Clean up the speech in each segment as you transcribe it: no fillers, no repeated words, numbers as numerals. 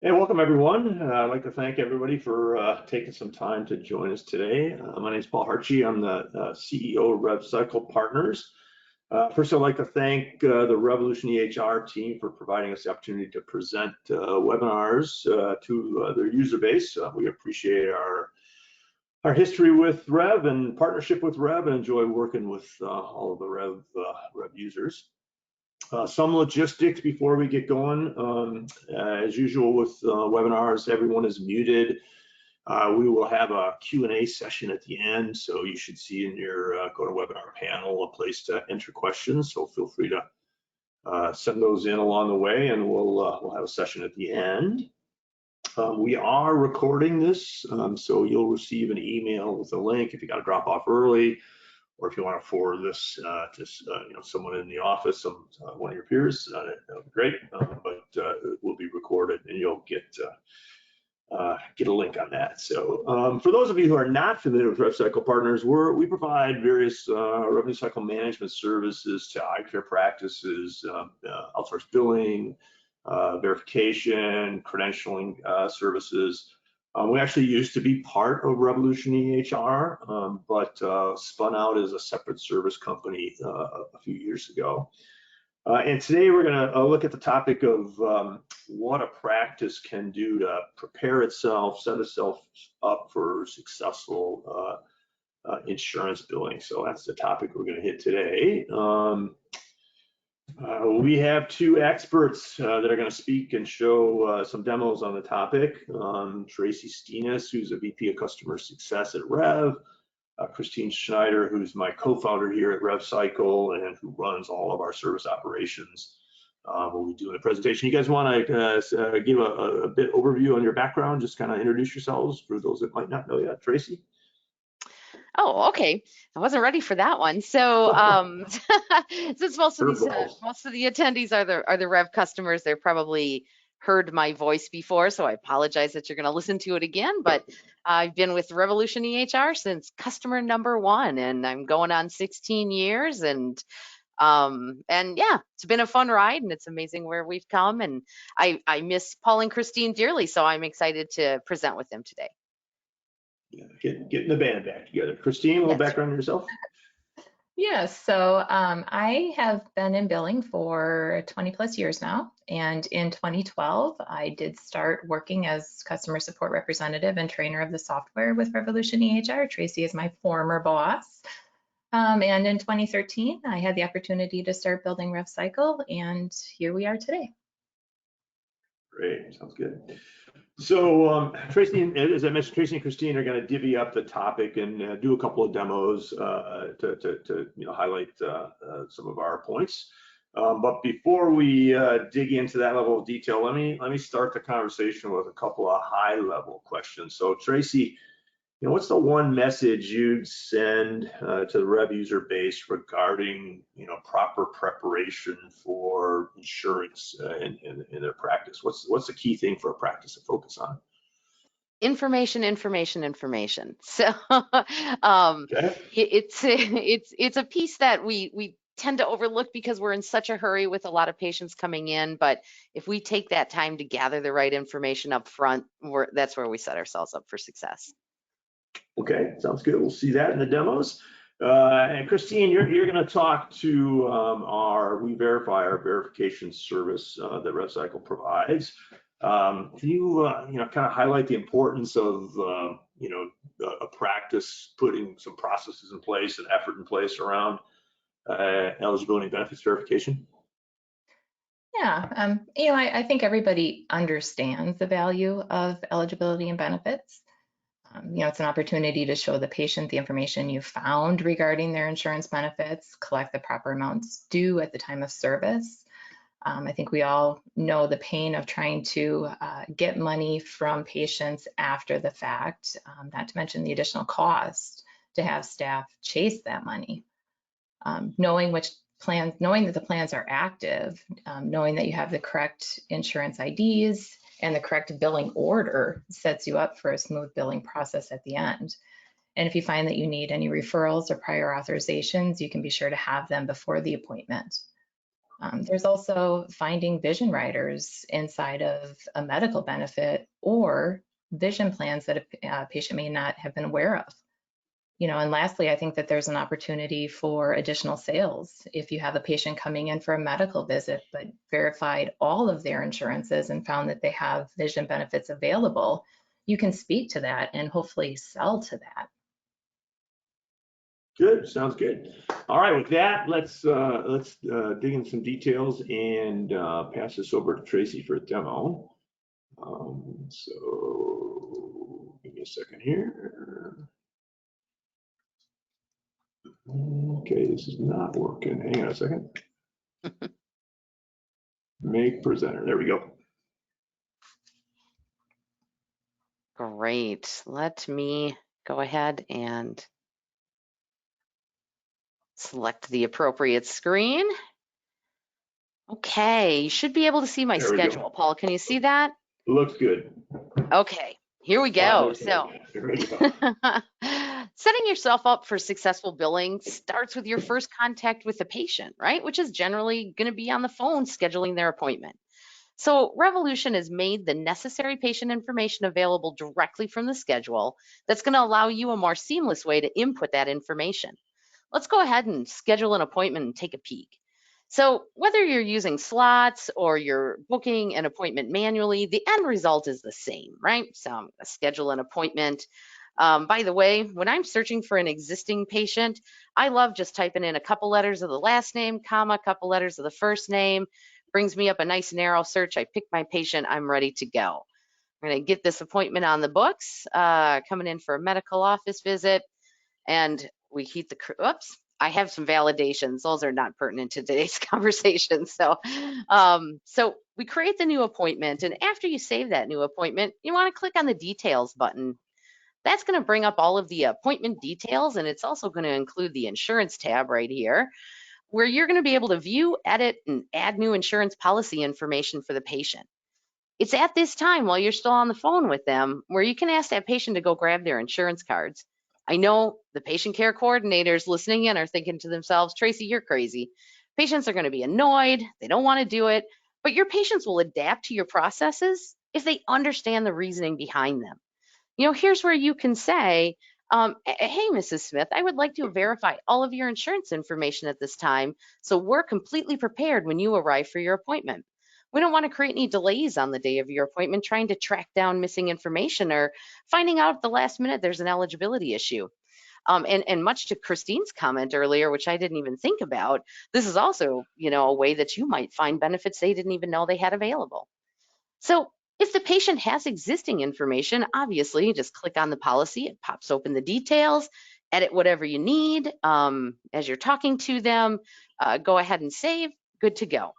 Hey, welcome everyone. I'd like to thank everybody for taking some time to join us today. My name is Paul Hartje. I'm the CEO of RevCycle Partners. First, I'd like to thank the RevolutionEHR team for providing us the opportunity to present webinars to their user base. We appreciate our history with Rev and partnership with Rev, and enjoy working with all of the Rev users. Some logistics before we get going. As usual with webinars, everyone is muted. We will have a Q&A session at the end, so you should see in your GoToWebinar panel a place to enter questions. So feel free to send those in along the way, and we'll have a session at the end. We are recording this, so you'll receive an email with a link if you got to drop off early, or if you want to forward this to someone in the office, one of your peers, that would be great. But it will be recorded, and you'll get a link on that. So for those of you who are not familiar with RevCycle Partners, we provide various revenue cycle management services to eye care practices, outsourced billing, verification, credentialing services. We actually used to be part of RevolutionEHR, but spun out as a separate service company a few years ago. And today we're going to look at the topic of what a practice can do to prepare itself, set itself up for successful insurance billing. So that's the topic we're going to hit today. We have two experts that are going to speak and show some demos on the topic. Tracy Steenis, who's a VP of Customer Success at Rev, Christine Schneider, who's my co-founder here at RevCycle and who runs all of our service operations. We'll be doing a presentation. You guys want to give a bit overview on your background, just kind of introduce yourselves for those that might not know yet. Tracy? Oh, okay. I wasn't ready for that one. So, since most of the attendees are the Rev customers, they've probably heard my voice before. So I apologize that you're going to listen to it again. But I've been with RevolutionEHR since customer number one, and I'm going on 16 years. And yeah, it's been a fun ride, and it's amazing where we've come. And I miss Paul and Christine dearly, so I'm excited to present with them today. Yeah, getting the band back together. Christine, a little background on yourself? Yes, so I have been in billing for 20 plus years now, and in 2012 I did start working as customer support representative and trainer of the software with RevolutionEHR. Tracy is my former boss, and in 2013 I had the opportunity to start building RevCycle, and here we are today. Great, sounds good. So Tracy, as I mentioned, Tracy and Christine are going to divvy up the topic and do a couple of demos to highlight some of our points. But before we dig into that level of detail, let me start the conversation with a couple of high-level questions. So Tracy, what's the one message you'd send to the Rev user base regarding proper preparation for insurance in their practice? What's the key thing for a practice to focus on? Information. So Okay. it's a piece that we tend to overlook because we're in such a hurry with a lot of patients coming in. But if we take that time to gather the right information up front, that's where we set ourselves up for success. Okay, sounds good. We'll see that in the demos. And Christine, you're going to talk to our verification service that RevCycle provides. Can you kind of highlight the importance of a practice putting some processes in place and effort in place around eligibility and benefits verification? Yeah, I think everybody understands the value of eligibility and benefits. It's an opportunity to show the patient the information you found regarding their insurance benefits, collect the proper amounts due at the time of service. I think we all know the pain of trying to get money from patients after the fact, not to mention the additional cost to have staff chase that money. Knowing that the plans are active, knowing that you have the correct insurance IDs, and the correct billing order sets you up for a smooth billing process at the end. And if you find that you need any referrals or prior authorizations, you can be sure to have them before the appointment. There's also finding vision riders inside of a medical benefit or vision plans that a patient may not have been aware of. And lastly, I think that there's an opportunity for additional sales. If you have a patient coming in for a medical visit, but verified all of their insurances and found that they have vision benefits available, you can speak to that and hopefully sell to that. Good, sounds good. All right, with that, let's dig in some details and pass this over to Tracy for a demo. So give me a second here. Okay, this is not working. Hang on a second. Make presenter. There we go. Great. Let me go ahead and select the appropriate screen. Okay, you should be able to see my schedule. Paul, can you see that? Looks good. Okay, here we go. So, here we go. setting yourself up for successful billing starts with your first contact with the patient, right? Which is generally going to be on the phone scheduling their appointment. So Revolution has made the necessary patient information available directly from the schedule. That's going to allow you a more seamless way to input that information. Let's go ahead and schedule an appointment and take a peek. So whether you're using slots or you're booking an appointment manually, the end result is the same, right? So I'm going to schedule an appointment. By the way, when I'm searching for an existing patient, I love just typing in a couple letters of the last name, comma, a couple letters of the first name. Brings me up a nice narrow search. I pick my patient, I'm ready to go. I'm going to get this appointment on the books, coming in for a medical office visit, and we keep the, oops, I have some validations. Those are not pertinent to today's conversation. So we create the new appointment, and after you save that new appointment, you want to click on the details button. That's going to bring up all of the appointment details, and it's also going to include the insurance tab right here, where you're going to be able to view, edit, and add new insurance policy information for the patient. It's at this time while you're still on the phone with them where you can ask that patient to go grab their insurance cards. I know the patient care coordinators listening in are thinking to themselves, Tracy, you're crazy. Patients are going to be annoyed. They don't want to do it, but your patients will adapt to your processes if they understand the reasoning behind them. Here's where you can say, hey, Mrs. Smith, I would like to verify all of your insurance information at this time, so we're completely prepared when you arrive for your appointment. We don't want to create any delays on the day of your appointment trying to track down missing information or finding out at the last minute there's an eligibility issue. And much to Christine's comment earlier, which I didn't even think about, this is also, a way that you might find benefits they didn't even know they had available. So if the patient has existing information, obviously you just click on the policy, it pops open the details, edit whatever you need as you're talking to them, go ahead and save, good to go.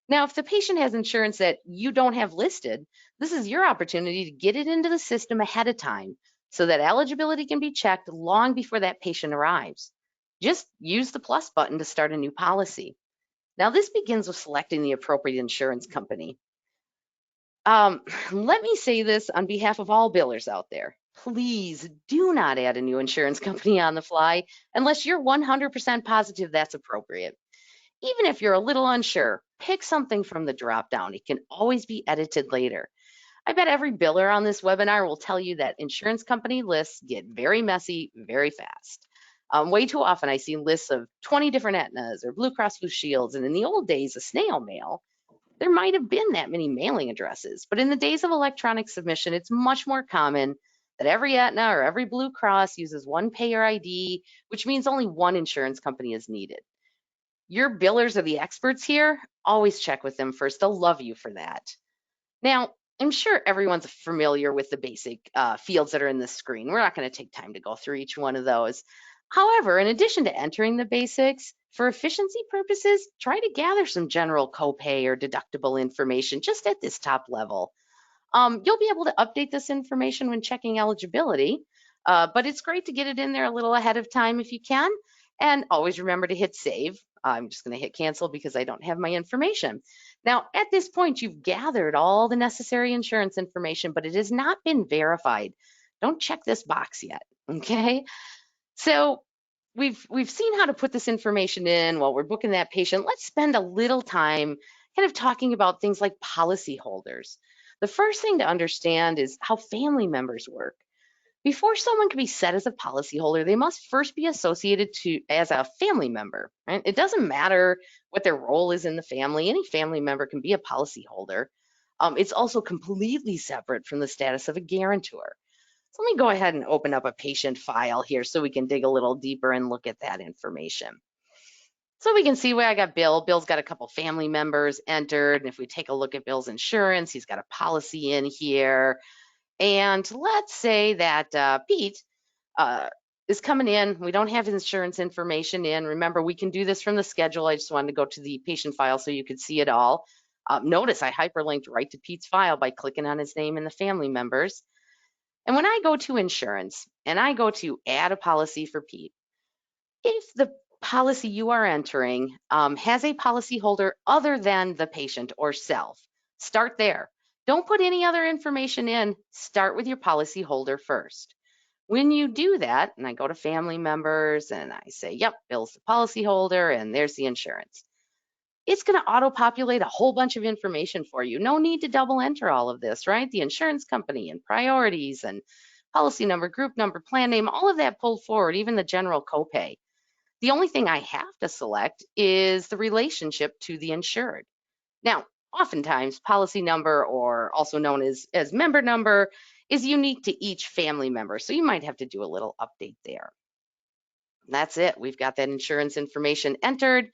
Now, if the patient has insurance that you don't have listed, this is your opportunity to get it into the system ahead of time so that eligibility can be checked long before that patient arrives. Just use the plus button to start a new policy. Now, this begins with selecting the appropriate insurance company. Let me say this on behalf of all billers out there. Please do not add a new insurance company on the fly unless you're 100% positive that's appropriate. Even if you're a little unsure, pick something from the drop-down. It can always be edited later. I bet every biller on this webinar will tell you that insurance company lists get very messy very fast. Way too often I see lists of 20 different Aetnas or Blue Cross Blue Shields, and in the old days, a snail mail, there might have been that many mailing addresses, but in the days of electronic submission, it's much more common that every Aetna or every Blue Cross uses one payer ID, which means only one insurance company is needed. Your billers are the experts here. Always check with them first. They'll love you for that. Now, I'm sure everyone's familiar with the basic fields that are in this screen. We're not going to take time to go through each one of those. However, in addition to entering the basics, for efficiency purposes, try to gather some general copay or deductible information just at this top level. You'll be able to update this information when checking eligibility, but it's great to get it in there a little ahead of time if you can. And always remember to hit save. I'm just going to hit cancel because I don't have my information. Now, at this point, you've gathered all the necessary insurance information, but it has not been verified. Don't check this box yet, okay? So we've seen how to put this information in while we're booking that patient. Let's spend a little time kind of talking about things like policyholders. The first thing to understand is how family members work. Before someone can be set as a policyholder, they must first be associated as a family member, right? It doesn't matter what their role is in the family. Any family member can be a policyholder. It's also completely separate from the status of a guarantor. So let me go ahead and open up a patient file here so we can dig a little deeper and look at that information. So we can see where I got Bill. Bill's got a couple family members entered. And if we take a look at Bill's insurance, he's got a policy in here. And let's say that Pete is coming in. We don't have his insurance information in. Remember, we can do this from the schedule. I just wanted to go to the patient file so you could see it all. Notice I hyperlinked right to Pete's file by clicking on his name and the family members. And when I go to insurance and I go to add a policy for Pete, if the policy you are entering has a policyholder other than the patient or self, start there. Don't put any other information in. Start with your policyholder first. When you do that, and I go to family members and I say, yep, Bill's the policyholder and there's the insurance, it's going to auto-populate a whole bunch of information for you. No need to double enter all of this, right? The insurance company and priorities and policy number, group number, plan name, all of that pulled forward, even the general copay. The only thing I have to select is the relationship to the insured. Now, oftentimes policy number, or also known as member number, is unique to each family member. So you might have to do a little update there. That's it. We've got that insurance information entered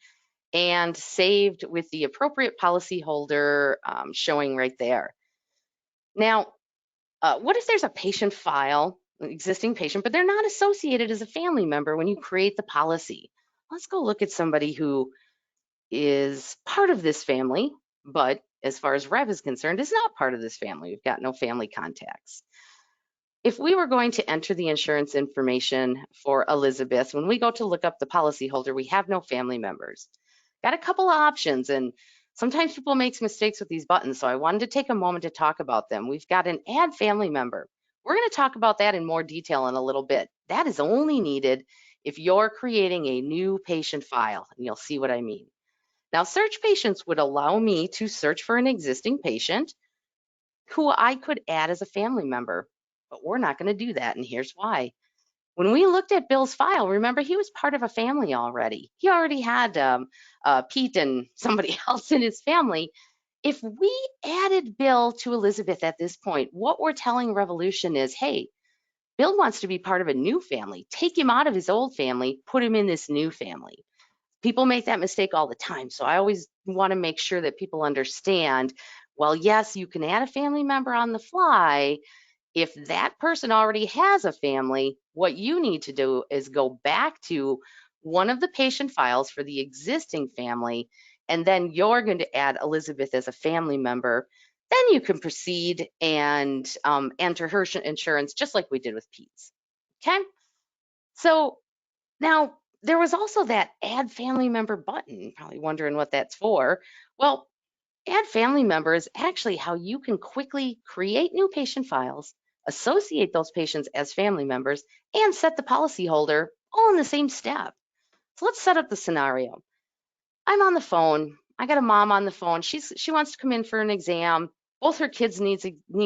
and saved with the appropriate policyholder showing right there. Now, what if there's a patient file, an existing patient, but they're not associated as a family member when you create the policy? Let's go look at somebody who is part of this family, but as far as Rev is concerned, is not part of this family. We've got no family contacts. If we were going to enter the insurance information for Elizabeth, when we go to look up the policyholder, we have no family members. Got a couple of options, and sometimes people make mistakes with these buttons, so I wanted to take a moment to talk about them. We've got an add family member. We're going to talk about that in more detail in a little bit. That is only needed if you're creating a new patient file, and you'll see what I mean. Now, search patients would allow me to search for an existing patient who I could add as a family member, but we're not going to do that, and here's why. When we looked at Bill's file, remember, he was part of a family already. He already had Pete and somebody else in his family. If we added Bill to Elizabeth at this point, what we're telling Revolution is, hey, Bill wants to be part of a new family. Take him out of his old family, put him in this new family. People make that mistake all the time. So I always want to make sure that people understand, well, yes, you can add a family member on the fly. If that person already has a family, what you need to do is go back to one of the patient files for the existing family, and then you're going to add Elizabeth as a family member. Then you can proceed and enter her insurance just like we did with Pete's. Okay? So now, there was also that add family member button. Probably wondering what that's for. Well, add family member is actually how you can quickly create new patient files, associate those patients as family members, and set the policyholder all in the same step. So let's set up the scenario. I'm on the phone. I got a mom on the phone. She wants to come in for an exam. Both her kids need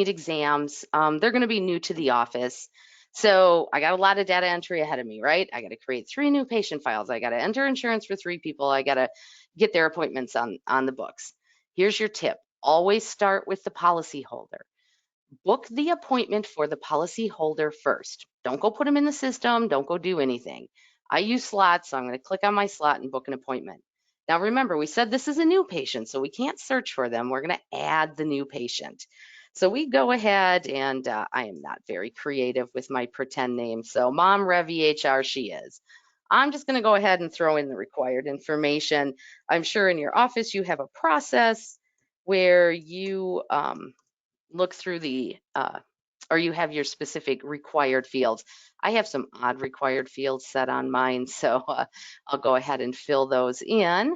exams. They're going to be new to the office. So I got a lot of data entry ahead of me, right? I got to create 3 new patient files. I got to enter insurance for 3 people. I got to get their appointments on the books. Here's your tip. Always start with the policyholder. Book the appointment for the policyholder first. Don't go put them in the system. Don't go do anything. I use slots, so I'm going to click on my slot and book an appointment. Now remember, we said this is a new patient, so we can't search for them. We're going to add the new patient. So we go ahead, and I am not very creative with my pretend name. So Mom RevEHR she is. I'm just going to go ahead and throw in the required information. I'm sure in your office you have a process where you look through the, or you have your specific required fields. I have some odd required fields set on mine, so I'll go ahead and fill those in.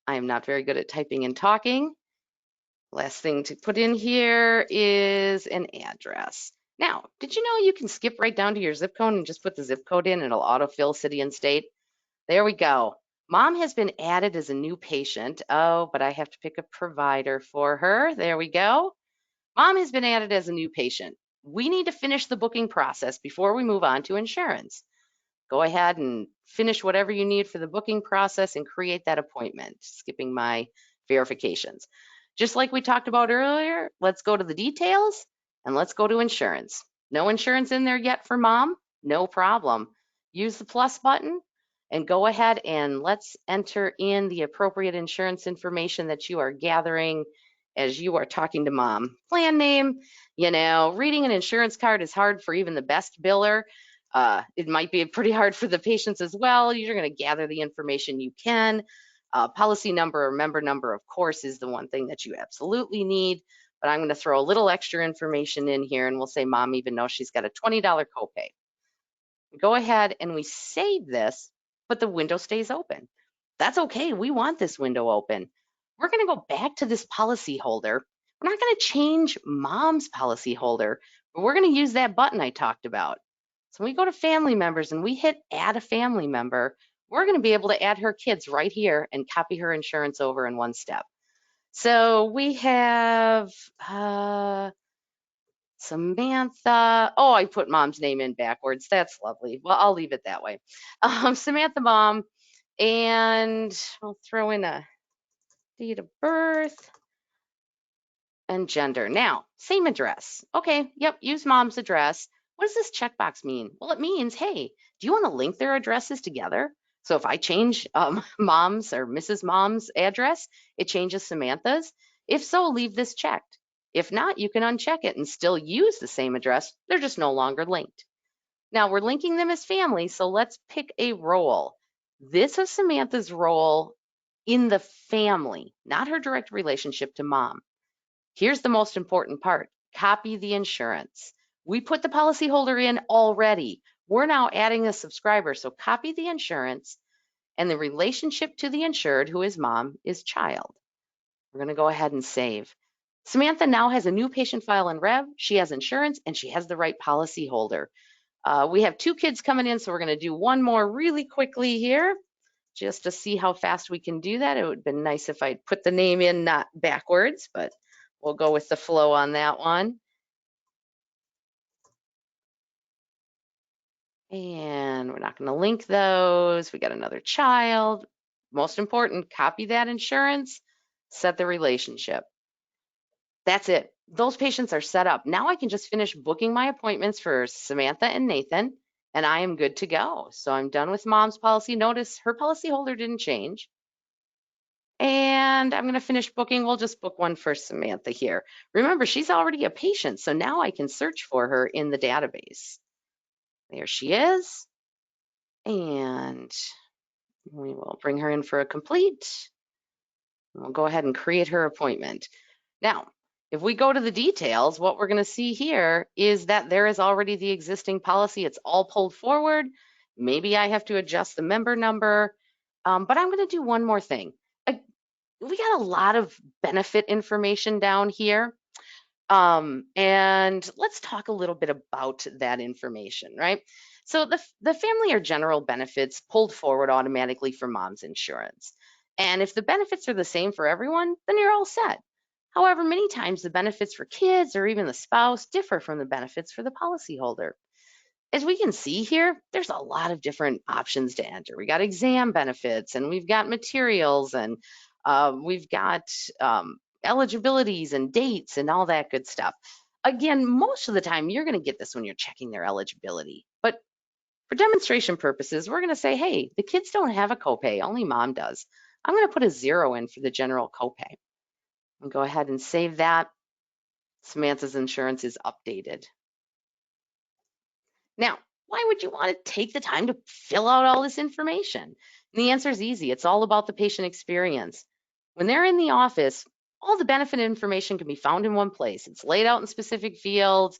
I am not very good at typing and talking. Last thing to put in here is an address. Now, did you know you can skip right down to your zip code and just put the zip code in, and it'll autofill city and state? There we go. Mom has been added as a new patient. Oh, but I have to pick a provider for her. There we go. Mom has been added as a new patient. We need to finish the booking process before we move on to insurance. Go ahead and finish whatever you need for the booking process and create that appointment, skipping my verifications. Just like we talked about earlier, let's go to the details and let's go to insurance. No insurance in there yet for mom? No problem. Use the plus button and go ahead and let's enter in the appropriate insurance information that you are gathering as you are talking to mom. Plan name, reading an insurance card is hard for even the best biller. It might be pretty hard for the patients as well. You're going to gather the information you can. Policy number or member number, of course, is the one thing that you absolutely need. But I'm going to throw a little extra information in here, and we'll say mom even knows she's got a $20 copay. We go ahead and we save this, but the window stays open. That's okay. We want this window open. We're going to go back to this policy holder. We're not going to change mom's policy holder, but we're going to use that button I talked about. So we go to family members and we hit add a family member. We're going to be able to add her kids right here and copy her insurance over in one step. So we have Samantha. Oh, I put mom's name in backwards. That's lovely. Well, I'll leave it that way. Samantha mom, and I'll throw in a date of birth and gender. Now, same address. Okay, yep, use mom's address. What does this checkbox mean? Well, it means, hey, do you want to link their addresses together? So if I change mom's or Mrs. Mom's address, it changes Samantha's. If so, leave this checked. If not, you can uncheck it and still use the same address. They're just no longer linked. Now we're linking them as family, so let's pick a role. This is Samantha's role in the family, not her direct relationship to mom. Here's the most important part. Copy the insurance. We put the policyholder in already. We're now adding a subscriber, so copy the insurance, and the relationship to the insured, who is mom, is child. We're going to go ahead and save. Samantha now has a new patient file in Rev. She has insurance, and she has the right policyholder. We have 2 kids coming in, so we're going to do one more really quickly here, just to see how fast we can do that. It would have been nice if I'd put the name in not backwards, but we'll go with the flow on that one. And we're not going to link those. We got another child. Most important, copy that insurance, set the relationship. That's it. Those patients are set up. Now I can just finish booking my appointments for Samantha and Nathan, and I am good to go. So I'm done with mom's policy. Notice her policy holder didn't change. And I'm going to finish booking. We'll just book one for Samantha here. Remember, she's already a patient, so now I can search for her in the database. There she is. And we will bring her in for a complete. We'll go ahead and create her appointment. Now, if we go to the details, what we're going to see here is that there is already the existing policy. It's all pulled forward. Maybe I have to adjust the member number, but I'm going to do one more thing. We got a lot of benefit information down here. And let's talk a little bit about that information, right? So the family or general benefits pulled forward automatically for mom's insurance. And if the benefits are the same for everyone, then you're all set. However, many times the benefits for kids or even the spouse differ from the benefits for the policyholder. As we can see here, there's a lot of different options to enter. We got exam benefits, and we've got materials, and we've got eligibilities and dates and all that good stuff. Again, most of the time you're going to get this when you're checking their eligibility. But for demonstration purposes, we're going to say, hey, the kids don't have a copay, only mom does. I'm going to put a 0 in for the general copay. And go ahead and save that. Samantha's insurance is updated. Now, why would you want to take the time to fill out all this information? And the answer is easy. It's all about the patient experience. When they're in the office, all the benefit information can be found in one place. It's laid out in specific fields.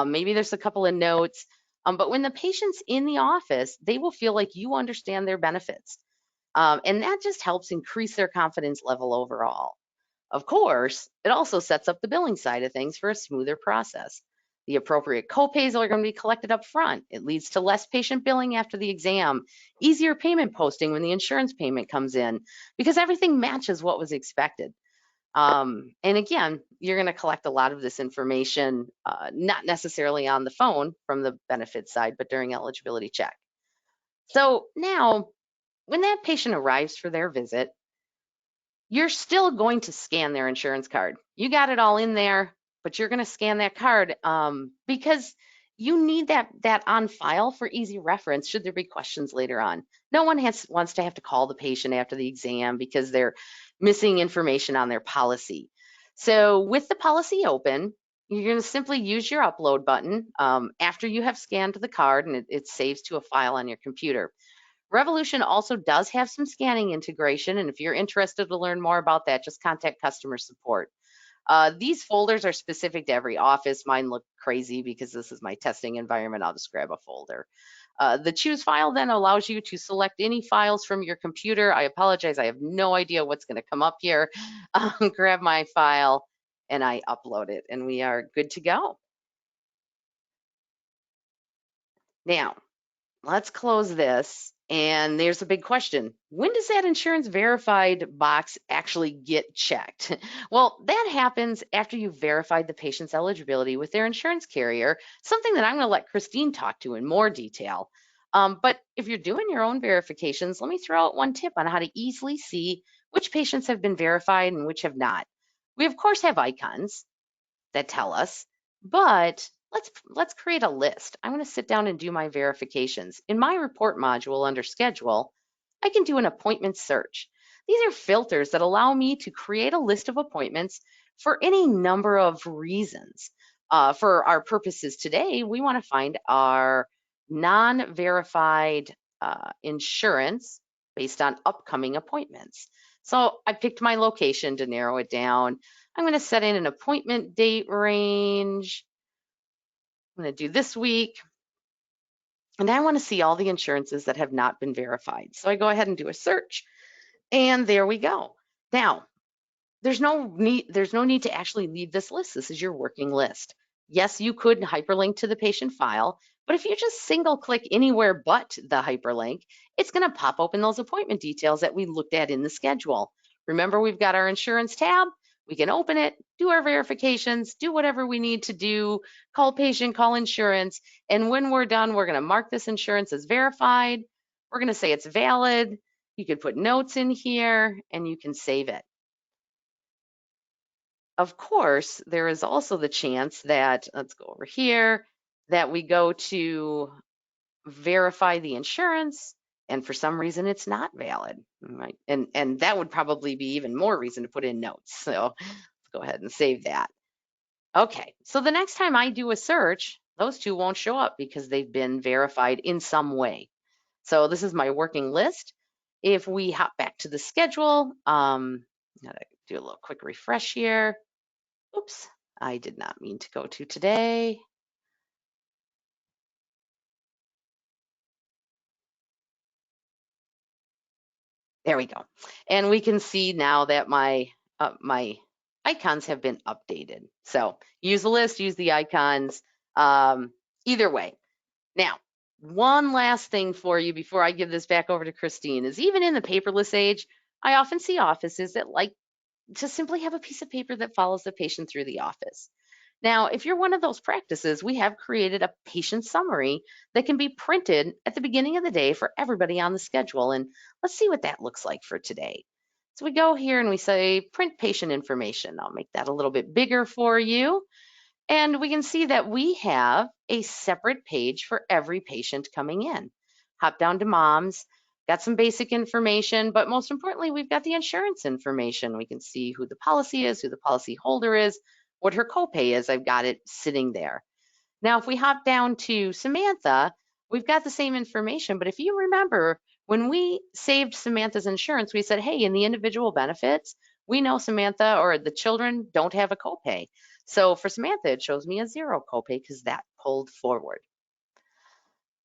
Maybe there's a couple of notes. But when the patient's in the office, they will feel like you understand their benefits. And that just helps increase their confidence level overall. Of course, it also sets up the billing side of things for a smoother process. The appropriate copays are going to be collected up front. It leads to less patient billing after the exam, easier payment posting when the insurance payment comes in, because everything matches what was expected. And again, you're going to collect a lot of this information, not necessarily on the phone from the benefits side, but during eligibility check. So now, when that patient arrives for their visit, you're still going to scan their insurance card. You got it all in there, but you're going to scan that card because you need that on file for easy reference should there be questions later on. No one wants to have to call the patient after the exam because they're missing information on their policy. So with the policy open, you're going to simply use your upload button after you have scanned the card, and it saves to a file on your computer. Revolution also does have some scanning integration, and if you're interested to learn more about that, just contact customer support. These folders are specific to every office. Mine look crazy because this is my testing environment. I'll just grab a folder. The choose file then allows you to select any files from your computer. I apologize, I have no idea what's going to come up here. Grab my file and I upload it, and we are good to go. Now, let's close this. And there's a big question. When does that insurance verified box actually get checked? Well, that happens after you've verified the patient's eligibility with their insurance carrier, something that I'm going to let Christine talk to in more detail. But if you're doing your own verifications, let me throw out one tip on how to easily see which patients have been verified and which have not. We, of course, have icons that tell us, but let's create a list. I'm going to sit down and do my verifications. In my report module under schedule, I can do an appointment search. These are filters that allow me to create a list of appointments for any number of reasons. For our purposes today, we want to find our non-verified insurance based on upcoming appointments. So I picked my location to narrow it down. I'm going to set in an appointment date range. I'm going to do this week. And I want to see all the insurances that have not been verified. So I go ahead and do a search, and there we go. Now, there's no need to actually leave this list. This is your working list. Yes, you could hyperlink to the patient file, but if you just single click anywhere but the hyperlink, it's going to pop open those appointment details that we looked at in the schedule. Remember, we've got our insurance tab. We can open it, do our verifications, do whatever we need to do, call patient, call insurance, and when we're done, we're going to mark this insurance as verified. We're going to say it's valid. You could put notes in here, and you can save it. Of course, there is also the chance that, let's go over here, that we go to verify the insurance, and for some reason it's not valid, right? And that would probably be even more reason to put in notes. So let's go ahead and save that. Okay, so the next time I do a search, those two won't show up because they've been verified in some way. So this is my working list. If we hop back to the schedule, gotta do a little quick refresh here. Oops, I did not mean to go to today. There we go. And we can see now that my icons have been updated. So use the list, use the icons, either way. Now, one last thing for you before I give this back over to Christine is even in the paperless age, I often see offices that like to simply have a piece of paper that follows the patient through the office. Now, if you're one of those practices, we have created a patient summary that can be printed at the beginning of the day for everybody on the schedule. And let's see what that looks like for today. So we go here and we say print patient information. I'll make that a little bit bigger for you. And we can see that we have a separate page for every patient coming in. Hop down to moms, got some basic information, but most importantly, we've got the insurance information. We can see who the policy is, who the policy holder is, what her copay is. I've got it sitting there. Now, if we hop down to Samantha, we've got the same information, but if you remember, when we saved Samantha's insurance, we said, hey, in the individual benefits, we know Samantha or the children don't have a copay. So for Samantha, it shows me a 0 copay because that pulled forward.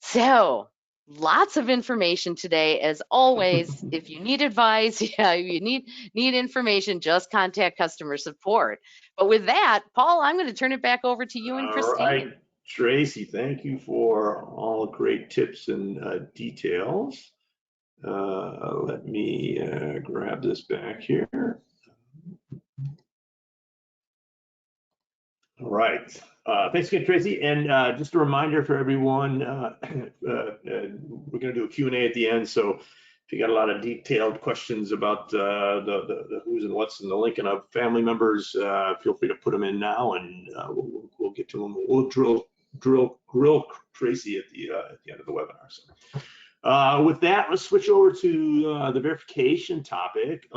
So lots of information today. As always, if you need advice, you need information, just contact customer support. But with that, Paul, I'm going to turn it back over to you and Christine. All right, Tracy, thank you for all great tips and details. Let me grab this back here. All right. Thanks again, Tracy. And just a reminder for everyone, we're going to do a Q&A at the end. So if you got a lot of detailed questions about the who's and what's and the linking of family members, feel free to put them in now, and we'll get to them. We'll grill Tracy at the end of the webinar. So. With that, let's switch over to the verification topic.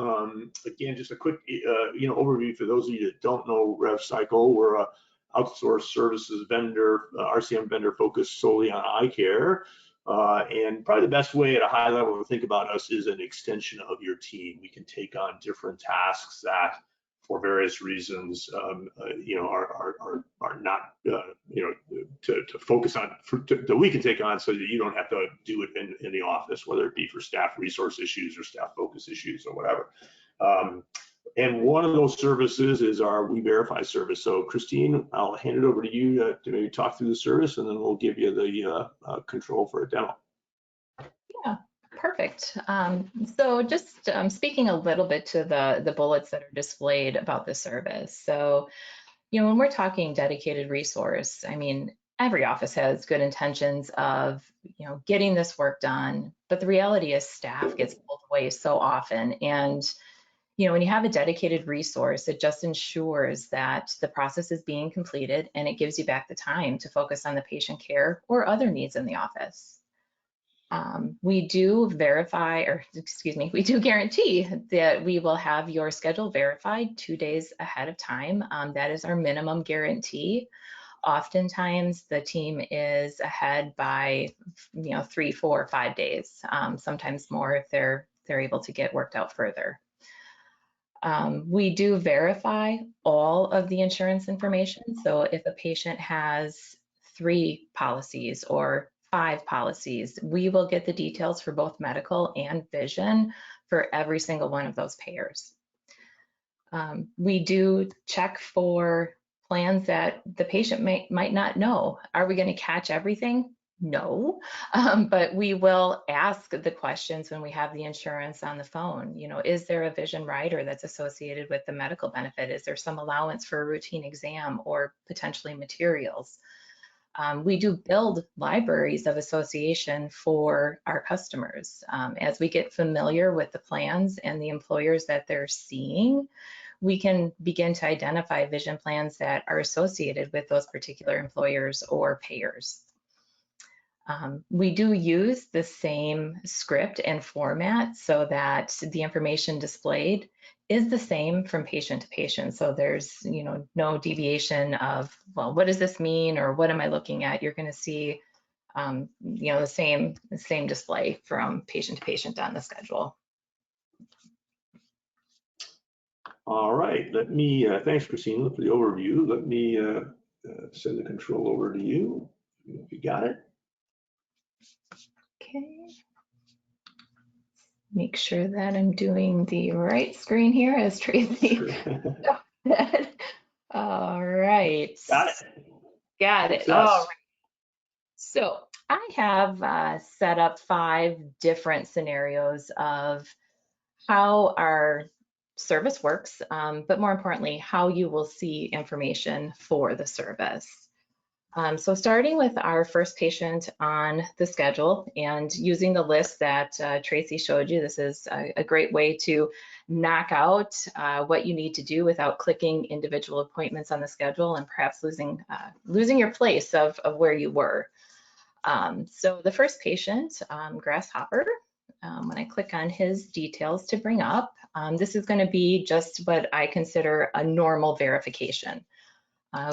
Again, just a quick overview for those of you that don't know RevCycle. We're a outsourced services vendor, RCM vendor focused solely on eye care. And probably the best way at a high level to think about us is an extension of your team. We can take on different tasks that, for various reasons, are not, to focus on, that we can take on so that you don't have to do it in the office, whether it be for staff resource issues or staff focus issues or whatever. And one of those services is our We Verify service. So Christine, I'll hand it over to you to maybe talk through the service, and then we'll give you the control for a demo. Yeah. Perfect. So just speaking a little bit to the bullets that are displayed about the service. So, when we're talking dedicated resource, I mean, every office has good intentions of, getting this work done, but the reality is staff gets pulled away so often. And, when you have a dedicated resource, it just ensures that the process is being completed, and it gives you back the time to focus on the patient care or other needs in the office. We do verify, or excuse me, we do guarantee that we will have your schedule verified 2 days ahead of time. That is our minimum guarantee. Oftentimes the team is ahead by 3, 4, 5 days, sometimes more if they're able to get worked out further. We do verify all of the insurance information. So if a patient has 3 policies or 5 policies, we will get the details for both medical and vision for every single one of those payers. We do check for plans that the patient might not know. Are we going to catch everything? No, but we will ask the questions when we have the insurance on the phone. Is there a vision rider that's associated with the medical benefit? Is there some allowance for a routine exam or potentially materials? We do build libraries of association for our customers. As we get familiar with the plans and the employers that they're seeing, we can begin to identify vision plans that are associated with those particular employers or payers. We do use the same script and format so that the information displayed is the same from patient to patient. So there's, no deviation of, well, what does this mean, or what am I looking at? You're going to see, the same display from patient to patient on the schedule. All right, thanks, Christina, for the overview. Let me send the control over to you, if you got it. Okay. Make sure that I'm doing the right screen here as Tracy. All right. Got it. All right. So I have set up 5 different scenarios of how our service works, but more importantly, how you will see information for the service. So starting with our first patient on the schedule and using the list that Tracy showed you, this is a great way to knock out what you need to do without clicking individual appointments on the schedule and perhaps losing your place of where you were. So the first patient, Grasshopper, when I click on his details to bring up, this is going to be just what I consider a normal verification.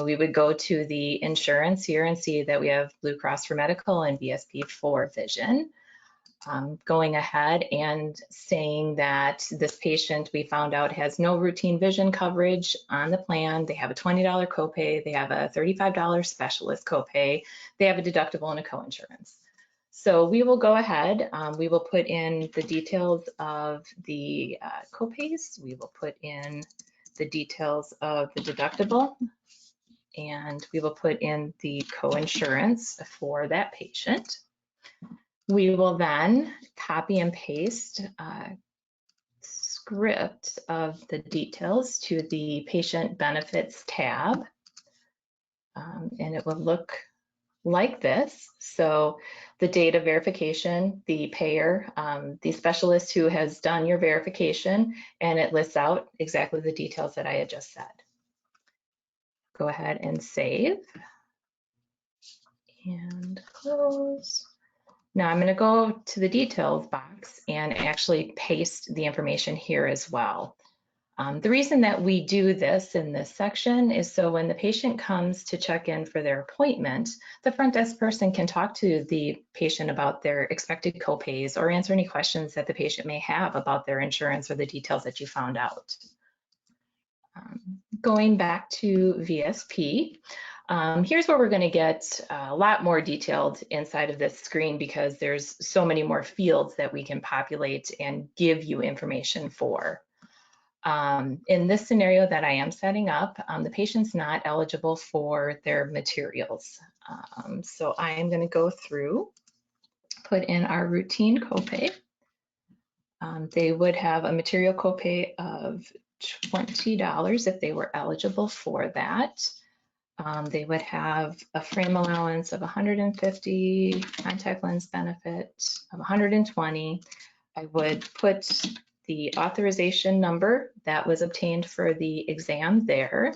We would go to the insurance here and see that we have Blue Cross for medical and VSP for vision. Going ahead and saying that this patient we found out has no routine vision coverage on the plan. They have a $20 copay. They have a $35 specialist copay. They have a deductible and a coinsurance. So we will go ahead. We will put in the details of the copays. We will put in the details of the deductible, and we will put in the coinsurance for that patient. We will then copy and paste script of the details to the patient benefits tab, and it will look like this. So the data verification, the payer, the specialist who has done your verification, and it lists out exactly the details that I had just said. Go ahead and save and close. Now I'm going to go to the details box and actually paste the information here as well. The reason that we do this in this section is so when the patient comes to check in for their appointment, the front desk person can talk to the patient about their expected copays or answer any questions that the patient may have about their insurance or the details that you found out. Going back to VSP, here's where we're going to get a lot more detailed inside of this screen because there's so many more fields that we can populate and give you information for. In this scenario that I am setting up, the patient's not eligible for their materials. So I am going to go through, put in our routine copay. They would have a material copay of $20 if they were eligible for that. They would have a frame allowance of $150, contact lens benefit of $120. I would put the authorization number that was obtained for the exam there,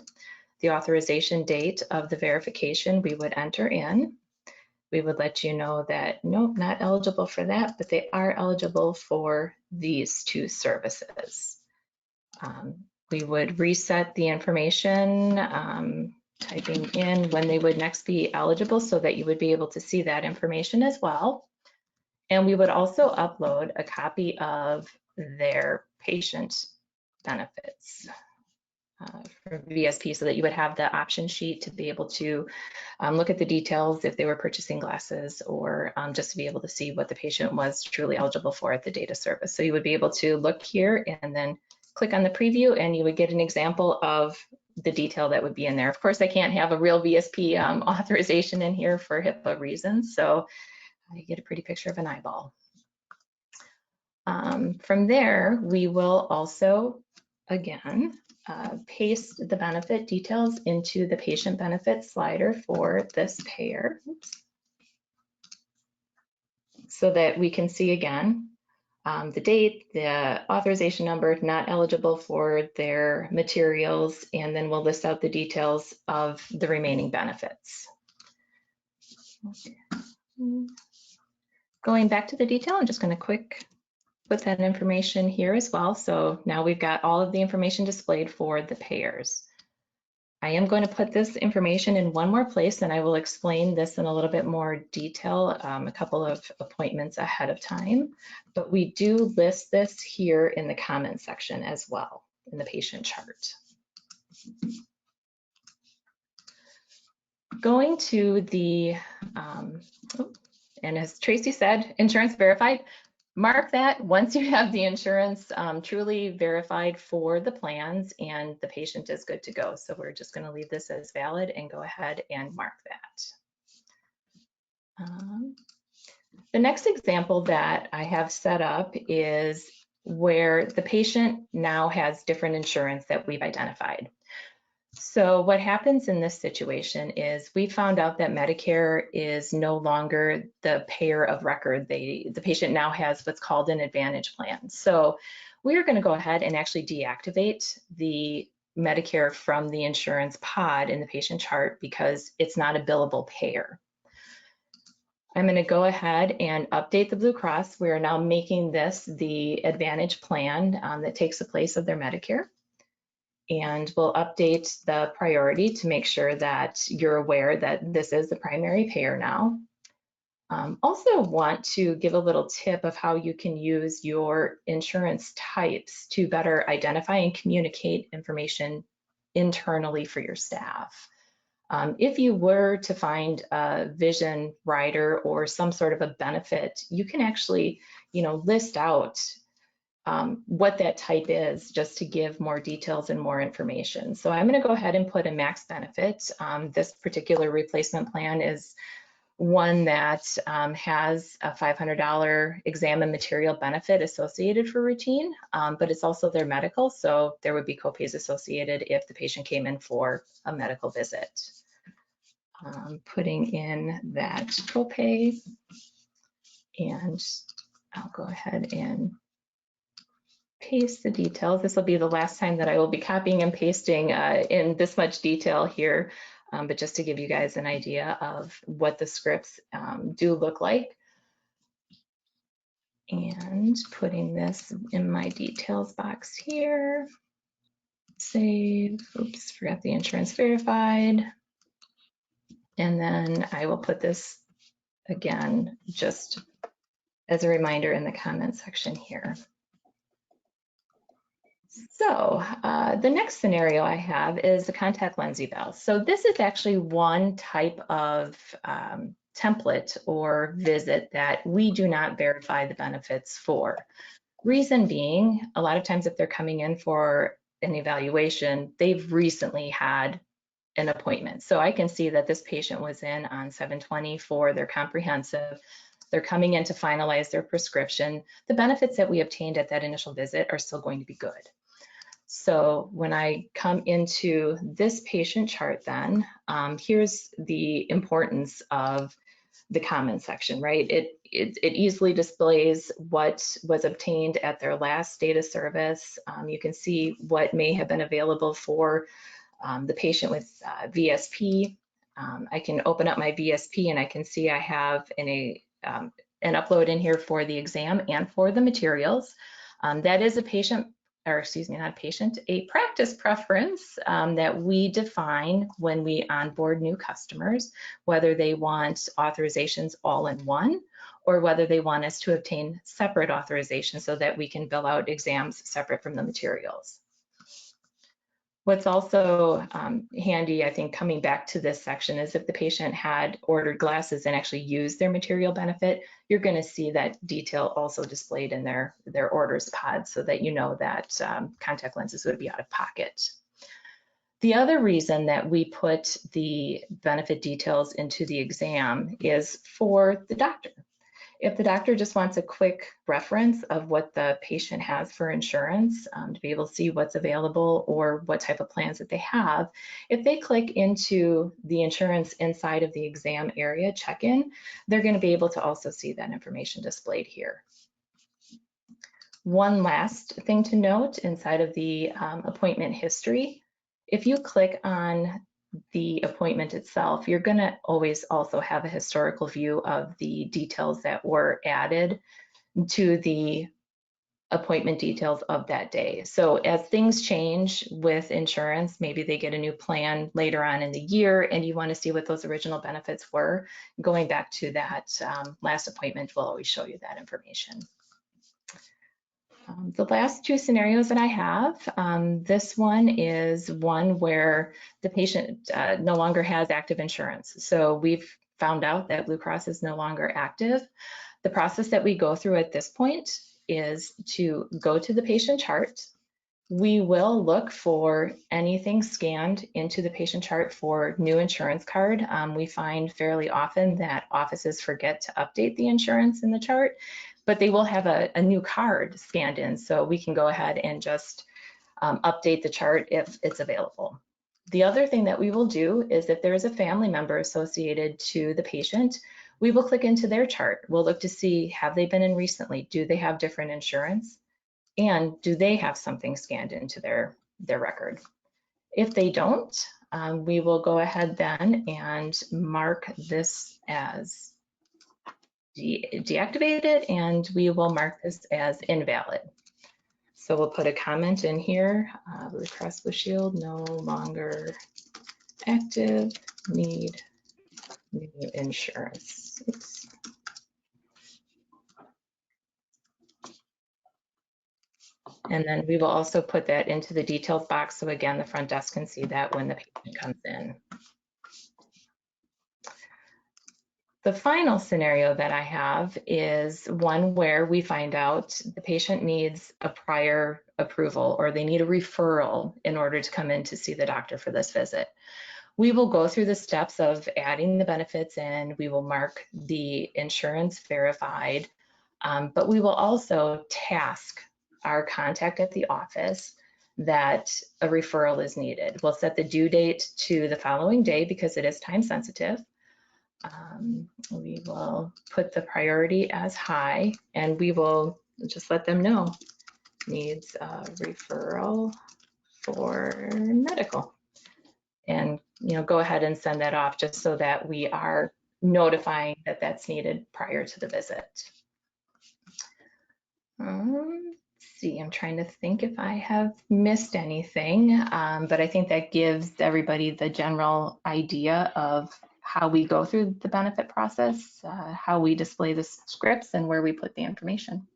the authorization date of the verification we would enter in. We would let you know that, nope, not eligible for that, but they are eligible for these two services. We would reset the information, typing in when they would next be eligible so that you would be able to see that information as well. And we would also upload a copy of their patient benefits for VSP so that you would have the option sheet to be able to look at the details if they were purchasing glasses or just to be able to see what the patient was truly eligible for at the data service. So you would be able to look here and then click on the preview and you would get an example of the detail that would be in there. Of course, I can't have a real VSP authorization in here for HIPAA reasons, so you get a pretty picture of an eyeball. From there, we will also, again, paste the benefit details into the patient benefit slider for this payer. Oops. So that we can see again the date, the authorization number, not eligible for their materials, and then we'll list out the details of the remaining benefits. Okay. Going back to the detail, I'm just going to put that information here as well. So now we've got all of the information displayed for the payers. I am going to put this information in one more place and I will explain this in a little bit more detail a couple of appointments ahead of time, but we do list this here in the comment section as well in the patient chart. Going to the, and as Tracy said, insurance verified. Mark that once you have the insurance truly verified for the plans and the patient is good to go. So we're just going to leave this as valid and go ahead and mark that. The next example that I have set up is where the patient now has different insurance that we've identified. So what happens in this situation is we found out that Medicare is no longer the payer of record. The patient now has what's called an Advantage plan. So we're going to go ahead and actually deactivate the Medicare from the insurance pod in the patient chart because it's not a billable payer. I'm going to go ahead and update the Blue Cross. We are now making this the Advantage plan that takes the place of their Medicare. And we'll update the priority to make sure that you're aware that this is the primary payer now. Also want to give a little tip of how you can use your insurance types to better identify and communicate information internally for your staff. If you were to find a vision rider or some sort of a benefit, you can actually, list out what that type is, just to give more details and more information. So I'm going to go ahead and put a max benefit. This particular replacement plan is one that has a $500 exam and material benefit associated for routine, but it's also their medical, so there would be copays associated if the patient came in for a medical visit. Putting in that copay, and I'll go ahead and paste the details. This will be the last time that I will be copying and pasting in this much detail here, but just to give you guys an idea of what the scripts do look like. And putting this in my details box here. Save, oops, forgot the insurance verified. And then I will put this again, just as a reminder in the comment section here. So the next scenario I have is the contact lens eval. So this is actually one type of template or visit that we do not verify the benefits for. Reason being, a lot of times if they're coming in for an evaluation, they've recently had an appointment. So I can see that this patient was in on 7/20 for their comprehensive. They're coming in to finalize their prescription. The benefits that we obtained at that initial visit are still going to be good. So when I come into this patient chart then, here's the importance of the comment section, right? It easily displays what was obtained at their last data service. You can see what may have been available for the patient with VSP. I can open up my VSP and I can see I have an upload in here for the exam and for the materials. That is a patient, or excuse me, not a patient, a practice preference that we define when we onboard new customers, whether they want authorizations all in one, or whether they want us to obtain separate authorizations so that we can bill out exams separate from the materials. What's also handy, I think, coming back to this section is if the patient had ordered glasses and actually used their material benefit, you're going to see that detail also displayed in their orders pod so that you know that contact lenses would be out of pocket. The other reason that we put the benefit details into the exam is for the doctor. If the doctor just wants a quick reference of what the patient has for insurance to be able to see what's available or what type of plans that they have, if they click into the insurance inside of the exam area check-in, they're going to be able to also see that information displayed here. One last thing to note inside of the appointment history, if you click on the appointment itself, you're going to always also have a historical view of the details that were added to the appointment details of that day. So as things change with insurance, maybe they get a new plan later on in the year and you want to see what those original benefits were, going back to that last appointment will always show you that information. The last two scenarios that I have, this one is one where the patient no longer has active insurance. So we've found out that Blue Cross is no longer active. The process that we go through at this point is to go to the patient chart. We will look for anything scanned into the patient chart for new insurance card. We find fairly often that offices forget to update the insurance in the chart, but they will have a new card scanned in, so we can go ahead and just update the chart if it's available. The other thing that we will do is if there is a family member associated to the patient, we will click into their chart. We'll look to see, have they been in recently? Do they have different insurance? And do they have something scanned into their record? If they don't, we will go ahead then and mark this as deactivated, and we will mark this as invalid. So we'll put a comment in here, Blue Cross Blue Shield no longer active, need new insurance. Oops. And then we will also put that into the details box. So again, the front desk can see that when the patient comes in. The final scenario that I have is one where we find out the patient needs a prior approval or they need a referral in order to come in to see the doctor for this visit. We will go through the steps of adding the benefits in. We will mark the insurance verified, but we will also task our contact at the office that a referral is needed. We'll set the due date to the following day because it is time sensitive. We will put the priority as high, and we will just let them know needs a referral for medical, and go ahead and send that off just so that we are notifying that that's needed prior to the visit. Let's see, I'm trying to think if I have missed anything, but I think that gives everybody the general idea of how we go through the benefit process, how we display the scripts, and where we put the information.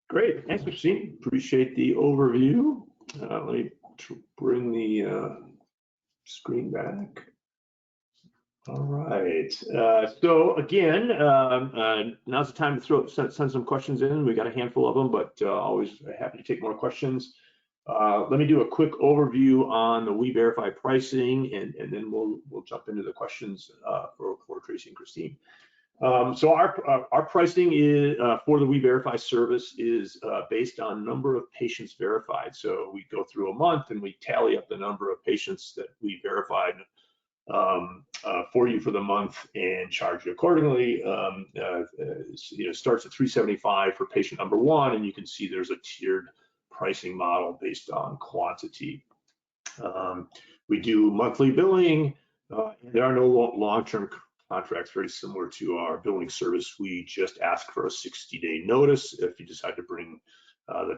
Great, thanks, Christine. Appreciate the overview. Let me bring the screen back. All right. So again, now's the time to send some questions in. We got a handful of them, but always happy to take more questions. Let me do a quick overview on the We-Verify pricing, and then we'll jump into the questions for Tracy and Christine. So our pricing is for the We-Verify service is based on number of patients verified. So we go through a month and we tally up the number of patients that we verified for you for the month and charge you accordingly. It starts at $375 for patient number 1, and you can see there's a tiered pricing model based on quantity. We do monthly billing. There are no long-term contracts, very similar to our billing service. We just ask for a 60-day notice if you decide to bring the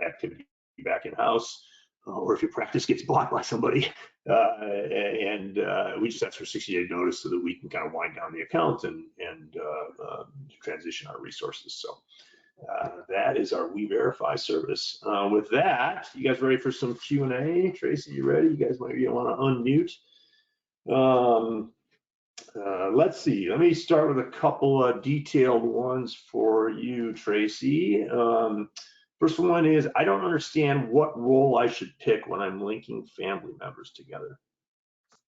activity back in-house, or if your practice gets bought by somebody. We just ask for 60-day notice so that we can kind of wind down the account and transition our resources. So that is our We-Verify service. With that, you guys ready for some Q&A? Tracy, you ready? You guys might want to unmute. Let's see. Let me start with a couple of detailed ones for you, Tracy. First one is, I don't understand what role I should pick when I'm linking family members together.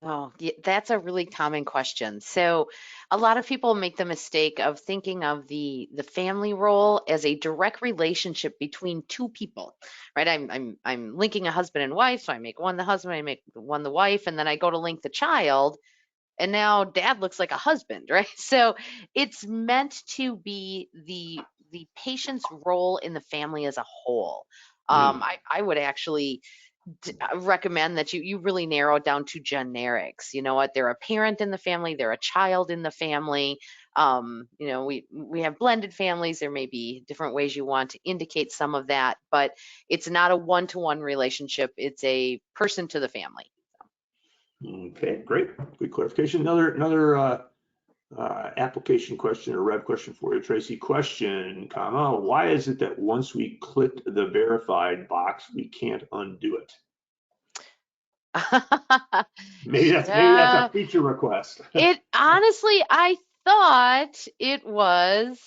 Oh, yeah, that's a really common question. So a lot of people make the mistake of thinking of the family role as a direct relationship between two people, right? I'm linking a husband and wife, so I make one the husband, I make one the wife, and then I go to link the child, and now dad looks like a husband, right? So it's meant to be the patient's role in the family as a whole. I would actually recommend that you really narrow it down to generics. You know what? They're a parent in the family, they're a child in the family. We have blended families. There may be different ways you want to indicate some of that, but it's not a one-to-one relationship. It's a person to the family. Okay, great. Good clarification. Another application question or rev question for you, Tracy. Question, comma, why is it that once we click the verified box, we can't undo it? Maybe that's a feature request. Honestly, I thought it was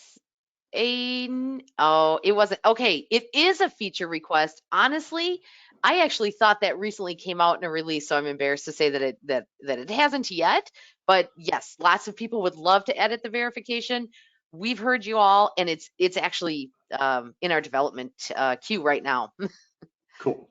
it wasn't. Okay, it is a feature request. Honestly, I actually thought that recently came out in a release, so I'm embarrassed to say that it hasn't yet. But yes, lots of people would love to edit the verification. We've heard you all, and it's actually in our development queue right now. Cool.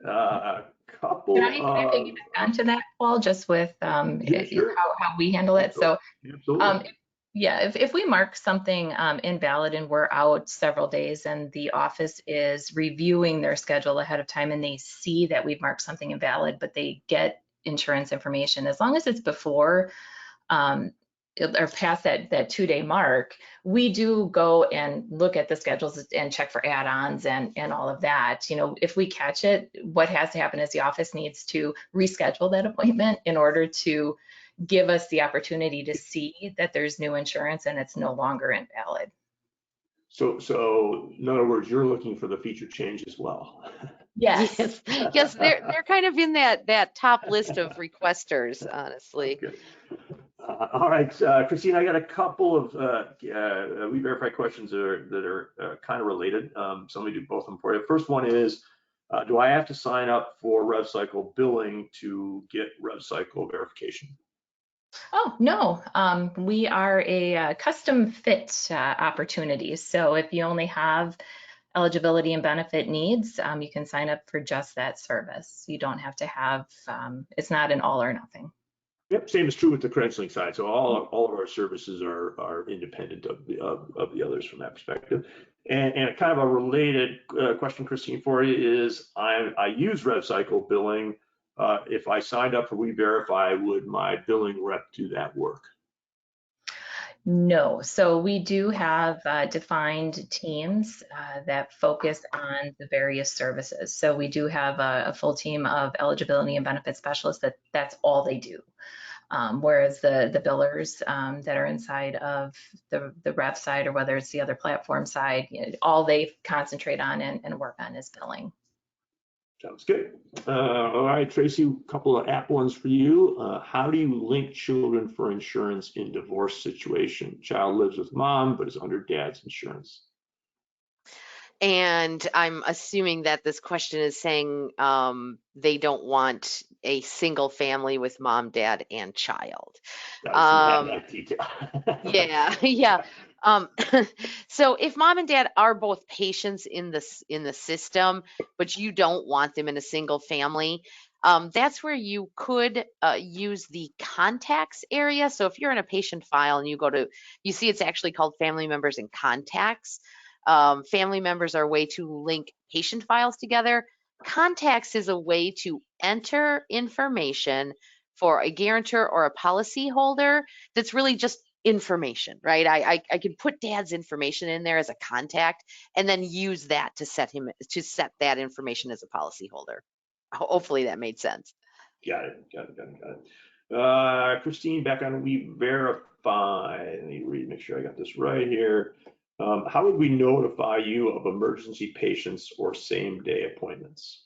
Can I piggyback onto that, Paul, just with yeah, sure. how we handle it? Absolutely. So, Absolutely. if we mark something invalid and we're out several days and the office is reviewing their schedule ahead of time and they see that we've marked something invalid, but they get insurance information, as long as it's before or past that 2-day mark, we do go and look at the schedules and check for add-ons and all of that. If we catch it, what has to happen is the office needs to reschedule that appointment in order to give us the opportunity to see that there's new insurance and it's no longer invalid. So in other words, you're looking for the feature change as well. Yes, yes, they're kind of in that top list of requesters, honestly. Okay. All right, Christine, I got a couple of we verify questions that are kind of related. So let me do both of them for you. First one is, do I have to sign up for RevCycle billing to get RevCycle verification? Oh, no, we are a custom fit opportunity. So if you only have eligibility and benefit needs, you can sign up for just that service. You don't have to have, it's not an all or nothing. Yep, same is true with the credentialing side. So all of our services are independent of the others from that perspective. And kind of a related question, Christine, for you is I use RevCycle billing. If I signed up for We-Verify, would my billing rep do that work? No, so we do have defined teams that focus on the various services. So we do have a full team of eligibility and benefit specialists that's all they do. Whereas the billers that are inside of the Rev side, or whether it's the other platform side, all they concentrate on and work on is billing. Sounds good. All right, Tracy, a couple of app ones for you. How do you link children for insurance in divorce situation? Child lives with mom, but is under dad's insurance. And I'm assuming that this question is saying they don't want a single family with mom, dad, and child. That detail. Yeah, yeah. So if mom and dad are both patients in the system, but you don't want them in a single family, that's where you could use the contacts area. So if you're in a patient file and you see it's actually called family members and contacts. Family members are a way to link patient files together. Contacts is a way to enter information for a guarantor or a policy holder that's really just information, right? I could put dad's information in there as a contact and then use that to set that information as a policy holder. Hopefully that made sense. Got it. Christine, back on We-Verify. Let me make sure I got this right here. How would we notify you of emergency patients or same-day appointments?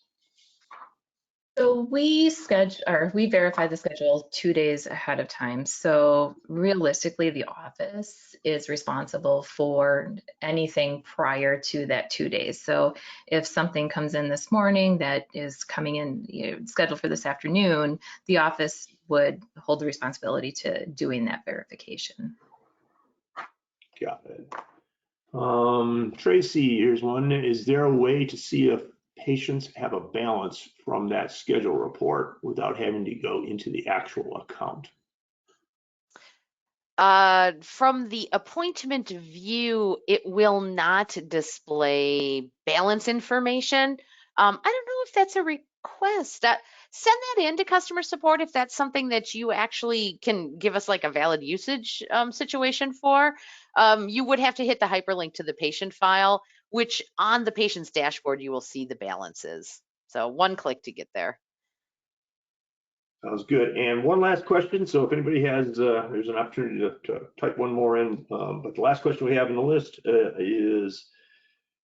So we verify the schedule 2 days ahead of time. So realistically, the office is responsible for anything prior to that 2 days. So if something comes in this morning that is coming in, scheduled for this afternoon, the office would hold the responsibility to doing that verification. Got it. Tracy, here's one. Is there a way to see if patients have a balance from that schedule report without having to go into the actual account? From the appointment view, it will not display balance information. I don't know if that's a request. Send that in to customer support if that's something that you actually can give us like a valid usage situation for. You would have to hit the hyperlink to the patient file, which on the patient's dashboard, you will see the balances. So one click to get there. Sounds good. And one last question. So if anybody has, there's an opportunity to type one more in. But the last question we have on the list is,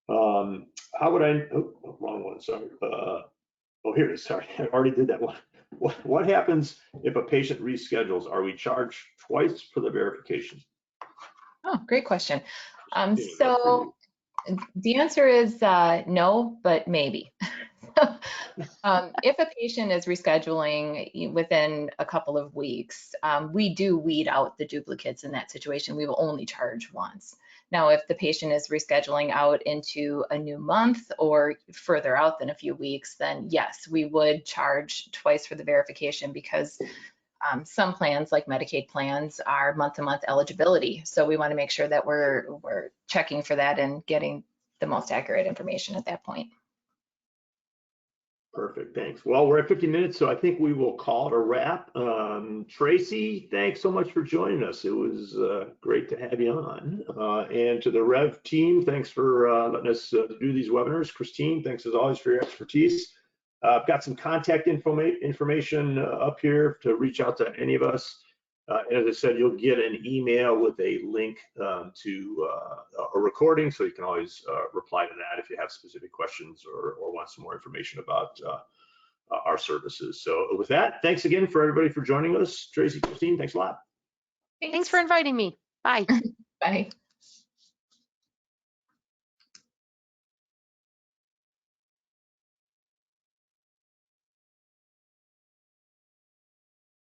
how would I, wrong one, sorry. Oh, here it is, sorry, I already did that one. What happens if a patient reschedules? Are we charged twice for the verification? Oh, great question. So the answer is no, but maybe. If a patient is rescheduling within a couple of weeks, we do weed out the duplicates in that situation. We will only charge once. Now, if the patient is rescheduling out into a new month or further out than a few weeks, then yes, we would charge twice for the verification because some plans, like Medicaid plans, are month-to-month eligibility. So we want to make sure that we're checking for that and getting the most accurate information at that point. Perfect, thanks. Well, we're at 50 minutes, so I think we will call it a wrap. Tracy, thanks so much for joining us. It was great to have you on. And to the Rev team, thanks for letting us do these webinars. Christine, thanks as always for your expertise. I've got some contact information up here to reach out to any of us. As I said, you'll get an email with a link to a recording, so you can always reply to that if you have specific questions or want some more information about our services. So with that, thanks again for everybody for joining us. Tracy, Christine, thanks a lot. Thanks for inviting me. Bye. Bye.